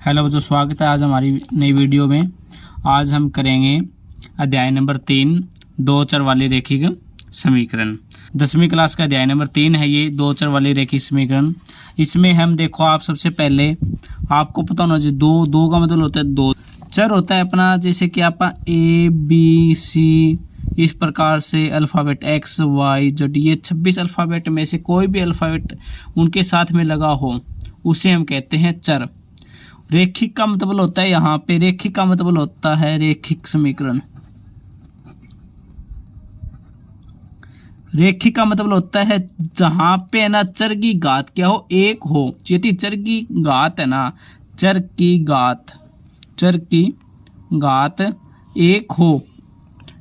Hello बच्चों, स्वागत है आज हमारी नई वीडियो में। आज हम करेंगे अध्याय नंबर 3 दो चर वाले रेखिक समीकरण। 10वीं क्लास का अध्याय नंबर 3 है ये, दो चर वाले रेखिक समीकरण। इसमें हम देखो, आप सबसे पहले आपको पता होना चाहिए दो का मतलब होता है दो चर होता है अपना, जैसे कि आप ए बी सी इस प्रकार से अल्फ़ाबेट एक्स वाई जेड, ये 26 अल्फ़ाबेट में से कोई भी अल्फ़ाबेट उनके साथ में लगा हो उसे हम कहते हैं चर। रेखिक का मतलब होता है, यहाँ पे रेखिक का मतलब होता है रेखिक समीकरण। रेखिक का मतलब होता है जहां पे ना चर की घात क्या हो, एक हो। यदि चर की घात है ना, चर की घात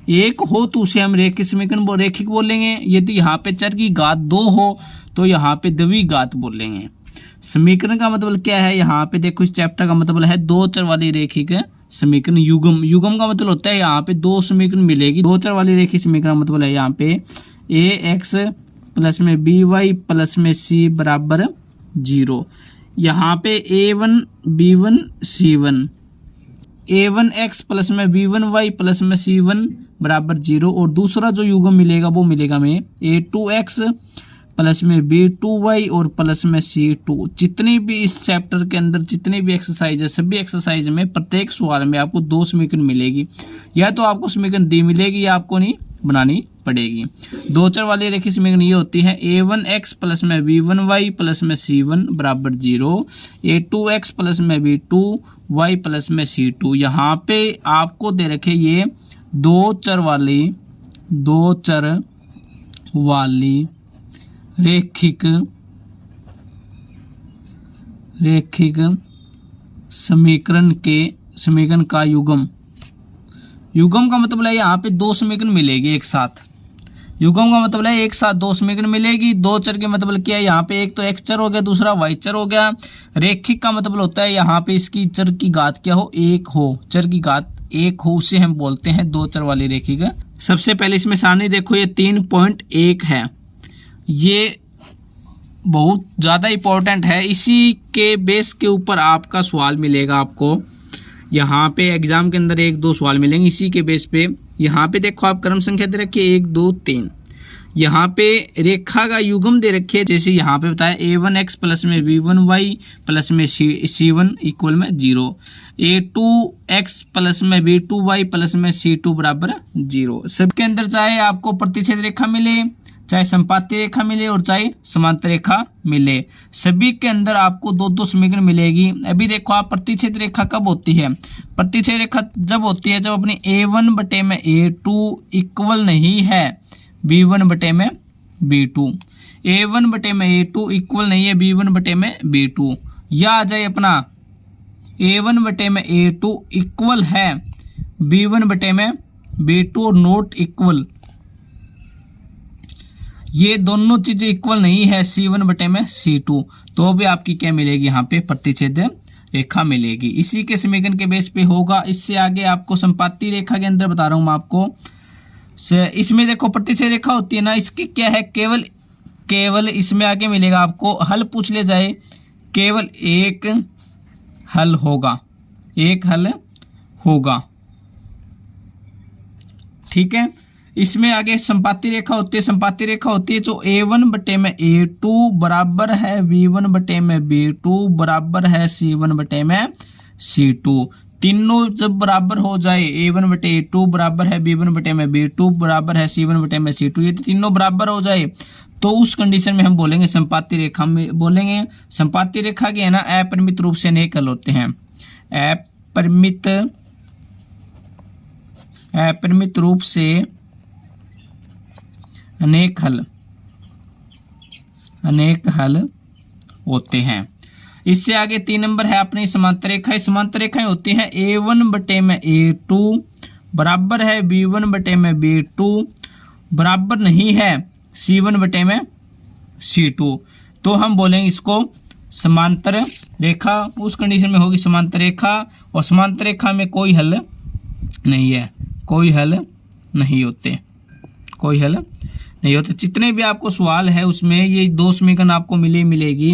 एक हो तो उसे हम रेखिक समीकरण रेखिक बोलेंगे। यदि यहाँ पे चर की घात 2 हो तो यहाँ पे द्विघात बोलेंगे। समीकरण का मतलब क्या है, यहाँ पे देखो, इस चैप्टर का मतलब है दो चर वाली रेखिक समीकरण। युग्म का मतलब होता है यहाँ पे दो समीकरण मिलेगी। दो चर वाली रेखिक समीकरण का मतलब है यहाँ पे ए एक्स प्लस में बी वाई प्लस में सी बराबर 0। यहाँ पे A1 B1 C1, A1 x plus में B1 y प्लस में C1 बराबर 0। और दूसरा जो युग्म मिलेगा वो मिलेगा हमें A2 x प्लस में B2 y और प्लस में C2। जितनी भी इस चैप्टर के अंदर जितनी भी एक्सरसाइज है, सभी एक्सरसाइज में प्रत्येक सवाल में आपको दो समीकरण मिलेगी। या तो आपको समीकरण दी मिलेगी या आपको नहीं बनानी पड़ेगी। दो चर वाली रेखिक समीकरण ये होती है A1 x प्लस में B1 y प्लस में C1 बराबर 0, A2 x प्लस में B2 y प्लस में C2। यहाँ पे आपको दे रखे ये दो चर वाली रेखिक समीकरण का युग्म का मतलब है यहाँ पे दो समीकरण मिलेगी एक साथ। युग्म का मतलब है एक साथ दो समीकरण मिलेगी। दो चर के मतलब क्या है, यहाँ पे एक तो एक्स चर हो गया, दूसरा वाई चर हो गया। रेखिक का मतलब होता है यहाँ पे इसकी चर की घात क्या हो, एक हो। चर की घात एक हो उसे हम बोलते हैं दो चर वाली रेखिक। सबसे पहले इसमें सारणी देखो, ये 3.1 है, ये बहुत ज़्यादा इम्पोर्टेंट है। इसी के बेस के ऊपर आपका सवाल मिलेगा आपको। यहाँ पे एग्जाम के अंदर 1-2 सवाल मिलेंगे इसी के बेस पे। यहाँ पे देखो, आप क्रम संख्या दे रखिए 1 2 3। यहाँ पे रेखा का युग्म दे रखिए, जैसे यहाँ पे बताया A1 x प्लस में B1 y प्लस में C1 इक्वल में 0, A2 x प्लस में B2 y प्लस में C2 बराबर 0। सबके अंदर चाहे आपको प्रतिच्छेद रेखा मिले, चाहे संपाती रेखा मिले और चाहे समांतर रेखा मिले, सभी के अंदर आपको दो समीकरण मिलेगी। अभी देखो, आप प्रतिच्छेद रेखा कब होती है, प्रतिच्छेद रेखा जब होती है जब अपनी A1 बटे में A2 इक्वल नहीं है B1 बटे में B2, A1 बटे में A2 इक्वल नहीं है B1 बटे में B2। या आ जाए अपना A1 बटे में A2 इक्वल है B1 बटे में B2 और नॉट इक्वल, ये दोनों चीजें इक्वल नहीं है C1 बटे में C2, तो भी आपकी क्या मिलेगी, यहाँ पे प्रतिच्छेद रेखा मिलेगी। इसी के समीकरण के बेस पे होगा। इससे आगे आपको संपाती रेखा के अंदर बता रहा हूँ मैं आपको। इसमें देखो प्रतिच्छेद रेखा होती है ना, इसकी क्या है, केवल इसमें आगे मिलेगा आपको हल पूछ ले जाए, केवल एक हल होगा, ठीक है। इसमें आगे संपाती रेखा होती है, जो A1 बटे में A2 बराबर है B1 बटे में B2 बराबर है C1 बटे में C2। तीनों जब बराबर हो जाए, A1 बटे A2 बराबर है B1 बटे में B2 बराबर है C1 बटे में C2, ये तीनों बराबर हो जाए तो उस कंडीशन में हम बोलेंगे संपाती रेखा में बोलेंगे। संपाती रेखा के है ना अपरिमित रूप से अनेक हल होते हैं। अपरिमित रूप से अनेक हल होते हैं। इससे आगे 3 नंबर है अपनी समांतर रेखाएं। समांतर रेखाएं होती हैं A1 बटे में A2 बराबर है B1 बटे में B2 बराबर नहीं है C1 बटे में C2, तो हम बोलेंगे इसको समांतर रेखा। उस कंडीशन में होगी समांतर रेखा, और समांतर रेखा में कोई हल नहीं होते। जितने भी आपको सवाल है उसमें ये दो समीकरण आपको मिलेगी।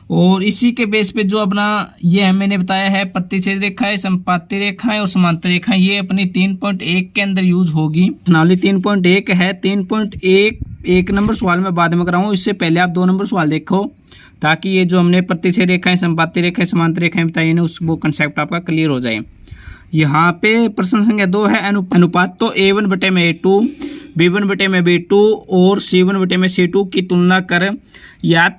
और इसी के बेस पे जो अपना ये मैंने बताया है प्रतिच्छेद रेखाएं, संपाती रेखाएं और समांतर रेखाएं, ये अपनी 3.1 के अंदर यूज होगी। प्रश्नावली 3.1 है। 3.1 एक नंबर सवाल में बाद में कराऊँ, इससे पहले आप 2 नंबर सवाल देखो, ताकि ये जो हमने प्रतिच्छेद रेखाएं, संपाती रेखाएं, समांतर रेखाएं बताई ना, उस वो कंसेप्ट आपका क्लियर हो जाए। यहाँ पे प्रश्न संख्या 2 है अनुपात तो A1/A2, B1/B2 और C1/C2 की तुलना कर ज्ञात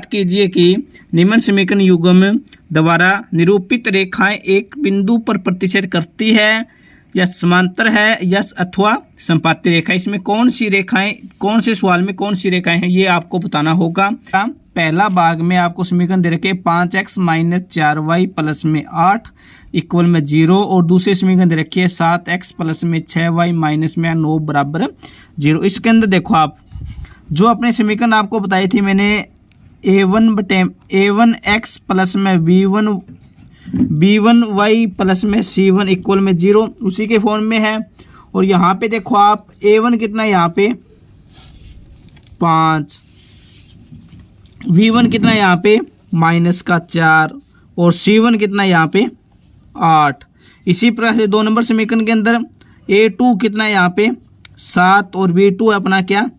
कीजिए कि निम्न समीकरण युग्म द्वारा निरूपित रेखाएं एक बिंदु पर प्रतिच्छेद करती है या समांतर है या अथवा संपाती रेखा। इसमें कौन सी रेखाएं, कौन से सवाल में कौन सी रेखाएं हैं, ये आपको बताना होगा। पहला भाग में आपको समीकरण दे रखे 5x - 4y प्लस में 8 इक्वल में 0, और दूसरे समीकरण दे रखी है 7x प्लस में 6y माइनस में 9 बराबर 0। इसके अंदर देखो आप जो अपने समीकरण आपको बताई थी मैंने, a1x प्लस में b1y प्लस में c1 इक्वल में 0, उसी के फॉर्म में है। और यहाँ पे देखो आप a1 कितना है, यहाँ पे 5, v1 कितना है यहाँ पे -4 और c1 कितना है यहाँ पे 8। इसी प्रकार से 2 नंबर समीकरण के अंदर a2 कितना है यहाँ पे 7 और b2 है अपना क्या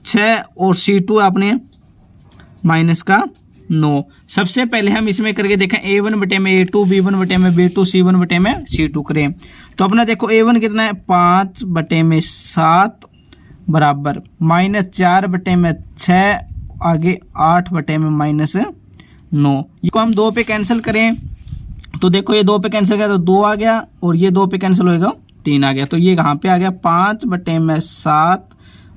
6 और c2 है अपने -9। सबसे पहले हम इसमें करके देखें a1/A2, b1/B2, c1/C2 करें तो अपना देखो a1 कितना है 5/7 बराबर -4/6 आगे 8/-9। इसको हम 2 पे कैंसिल करें तो देखो ये 2 पे कैंसिल किया तो 2 आ गया और ये 2 पे कैंसिल होएगा 3 आ गया। तो ये कहाँ पे आ गया 5/7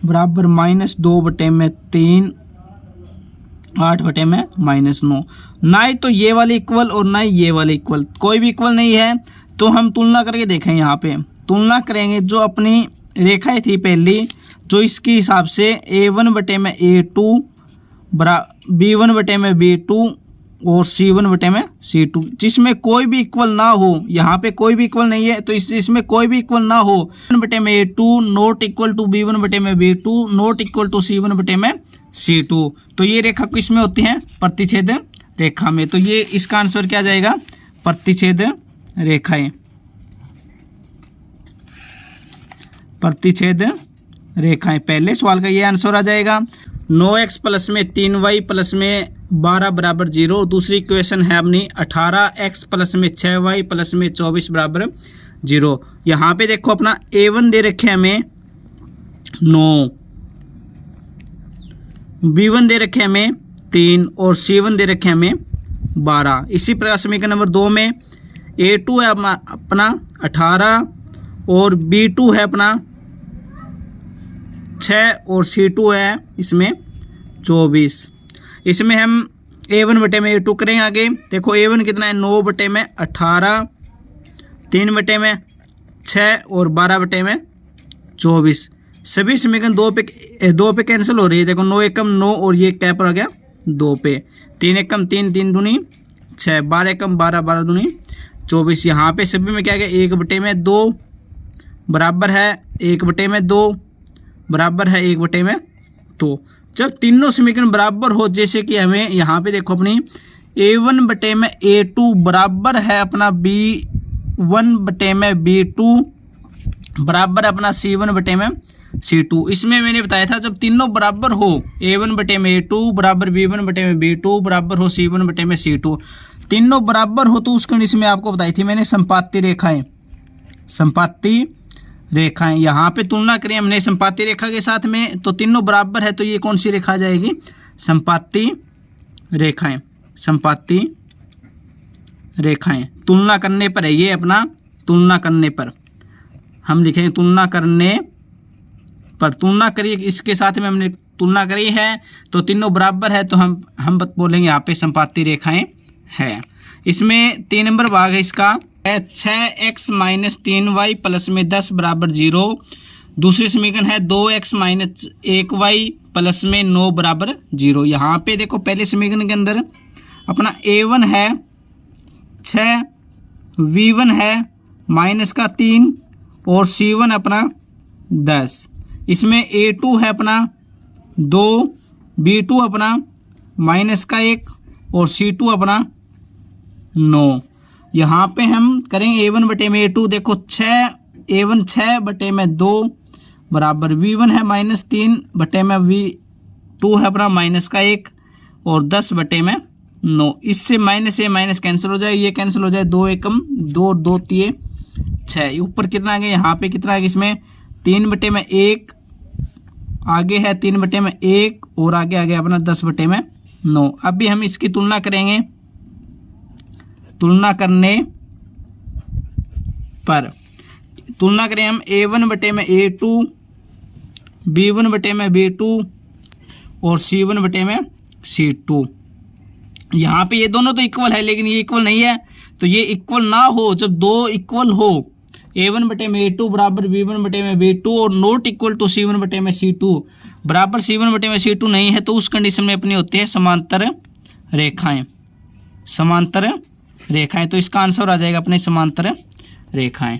बराबर -2/3 8/-9। ना ही तो ये वाले इक्वल और ना ही ये वाले इक्वल, कोई भी इक्वल नहीं है। तो हम तुलना करके देखें, यहाँ पे तुलना करेंगे जो अपनी रेखाएं थी पहली, जो इसके हिसाब से a1/A2 b1/B2 और c1/C2, जिसमें कोई भी इक्वल ना हो। यहाँ पे कोई भी इक्वल नहीं है तो इसमें कोई भी इक्वल ना हो। a1/A2 not equal to b1/B2 not equal to c1/C2, तो ये रेखा किस में होती है प्रतिच्छेद रेखा में। तो ये इसका आंसर क्या जाएगा प्रतिच्छेद रेखाएं, प्रतिच्छेद रेखाएं। पहले सवाल का ये आंसर आ जाएगा। 9x प्लस में 3y प्लस में 12 बराबर 0। दूसरी इक्वेशन है अपनी 18x प्लस में 6y प्लस में 24 बराबर 0। यहाँ पे देखो अपना a1 दे रखे हमें 9, b1 दे रखे हमें 3 और c1 दे रखे हमें 12। इसी प्रकार समीकरण नंबर 2 में a2 है अपना 18 और b2 है अपना 6 और c2 है इसमें 24। इसमें हम a1/A2 करेंगे आगे। देखो a1 कितना है 9/18, 3/6 और 12/24। सभी समीकरण 2 पे कैंसिल हो रही है। देखो 9 एकम 9 और ये क्या पर आ गया 2 पे, 3 एकम 3, 3 दूनी 6, 12 एकम 12, 12 दूनी 24। यहाँ पे सभी में क्या गया 1/2 बराबर है 1/2 बराबर है 1/2। जब तीनों समीकरण बराबर हो, जैसे कि हमें यहाँ पे देखो अपनी a1/A2 बराबर है अपना b1/B2 बराबर अपना c1/C2। इसमें मैंने बताया था जब तीनों बराबर हो a1/A2 बराबर b1/B2 बराबर हो c1/C2, तीनों बराबर हो तो उस कंडीशन में आपको बताई थी मैंने संपाती रेखाएं, संपाती रेखाएं। यहाँ पे तुलना करें हमने संपाती रेखा के साथ में तो तीनों बराबर है, तो ये कौन सी रेखा जाएगी संपाती रेखाएं, संपाती रेखाएं। तुलना करने पर है ये अपना, तुलना करने पर हम लिखेंगे तुलना करने पर, तुलना करिए इसके साथ में हमने तुलना करी है तो तीनों बराबर है तो हम बोलेंगे यहाँ पे संपाती रेखाएं है। इसमें 3 नंबर भाग है इसका 6x - 3y प्लस में 10 बराबर 0। दूसरी समीकरण है 2x - 1y प्लस में 9 बराबर 0। यहाँ पे देखो पहले समीकरण के अंदर अपना a1 है 6, v1 है -3 और c1 अपना 10। इसमें a2 है अपना 2, b2 अपना माइनस का 1 और C2 अपना 9। यहाँ पे हम करेंगे A1 बटे में A2, देखो 6 A1 6 बटे में 2 बराबर V1 है -3 बटे में V2 है अपना माइनस का 1 और 10 बटे में 9। इससे माइनस ये माइनस कैंसिल हो जाए, ये कैंसिल हो जाए, 2 एकम 2 2 3 6। ऊपर कितना आ गया, यहाँ पे कितना आ गया, इसमें 3 बटे में 1 आगे है, 3 बटे में 1 और आगे आ गया अपना 10 बटे में 9। अभी हम इसकी तुलना करेंगे, तुलना करने पर तुलना करें हम A1 बटे में A2, B1 बटे में B2 और C1 बटे में C2। यहाँ पे ये दोनों तो इक्वल है लेकिन ये इक्वल नहीं है, तो ये इक्वल ना हो, जब दो इक्वल हो A1 बटे में A2 बराबर B1 बटे में B2 और नॉट इक्वल टू C1 बटे में C2 बराबर C1 बटे में C2 नहीं है, तो उस कंडीशन में अपनी होती है समांतर रेखाएं, समांतर रेखाएं। तो इसका आंसर आ जाएगा अपने समांतर रेखाएं।